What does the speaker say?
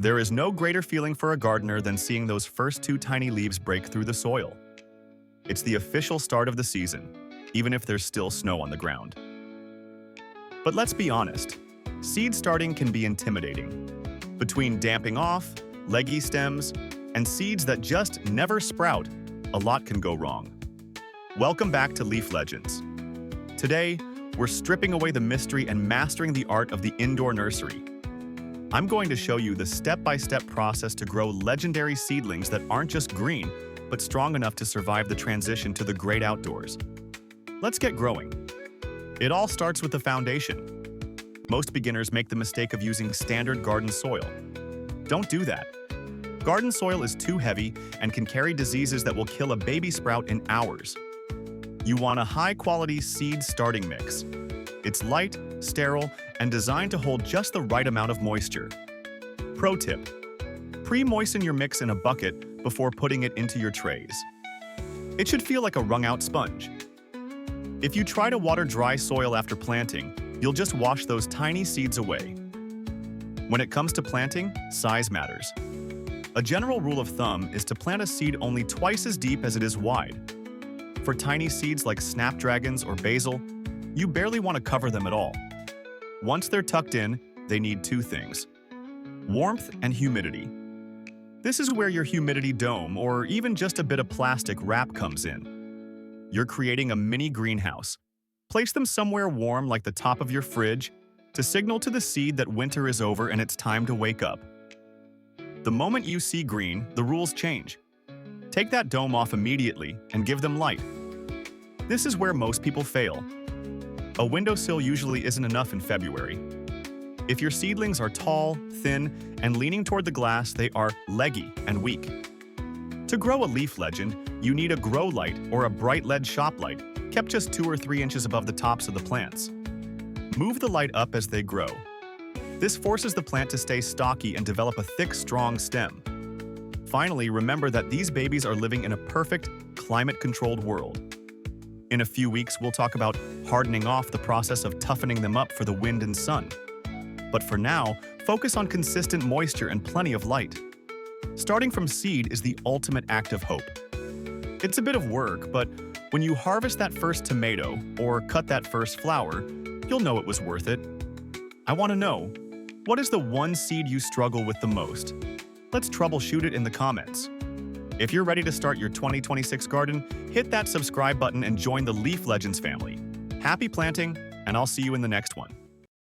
There is no greater feeling for a gardener than seeing those first two tiny leaves break through the soil. It's the official start of the season, even if there's still snow on the ground. But let's be honest, seed starting can be intimidating. Between damping off, leggy stems, and seeds that just never sprout, a lot can go wrong. Welcome back to Leaf Legends. Today, we're stripping away the mystery and mastering the art of the indoor nursery. I'm going to show you the step-by-step process to grow legendary seedlings that aren't just green, but strong enough to survive the transition to the great outdoors. Let's get growing. It all starts with the foundation. Most beginners make the mistake of using standard garden soil. Don't do that. Garden soil is too heavy and can carry diseases that will kill a baby sprout in hours. You want a high-quality seed starting mix. It's light, sterile, and designed to hold just the right amount of moisture. Pro tip: pre-moisten your mix in a bucket before putting it into your trays. It should feel like a wrung-out sponge. If you try to water dry soil after planting, you'll just wash those tiny seeds away. When it comes to planting, size matters. A general rule of thumb is to plant a seed only twice as deep as it is wide. For tiny seeds like snapdragons or basil, you barely want to cover them at all. Once they're tucked in, they need two things: warmth and humidity. This is where your humidity dome or even just a bit of plastic wrap comes in. You're creating a mini greenhouse. Place them somewhere warm like the top of your fridge to signal to the seed that winter is over and it's time to wake up. The moment you see green, the rules change. Take that dome off immediately and give them light. This is where most people fail. A windowsill usually isn't enough in February. If your seedlings are tall, thin, and leaning toward the glass, they are leggy and weak. To grow a leaf legend, you need a grow light or a bright LED shop light, kept just 2 or 3 inches above the tops of the plants. Move the light up as they grow. This forces the plant to stay stocky and develop a thick, strong stem. Finally, remember that these babies are living in a perfect, climate-controlled world. In a few weeks, we'll talk about hardening off, the process of toughening them up for the wind and sun. But for now, focus on consistent moisture and plenty of light. Starting from seed is the ultimate act of hope. It's a bit of work, but when you harvest that first tomato or cut that first flower, you'll know it was worth it. I want to know, what is the one seed you struggle with the most? Let's troubleshoot it in the comments. If you're ready to start your 2026 garden, hit that subscribe button and join the Leaf Legends family. Happy planting, and I'll see you in the next one.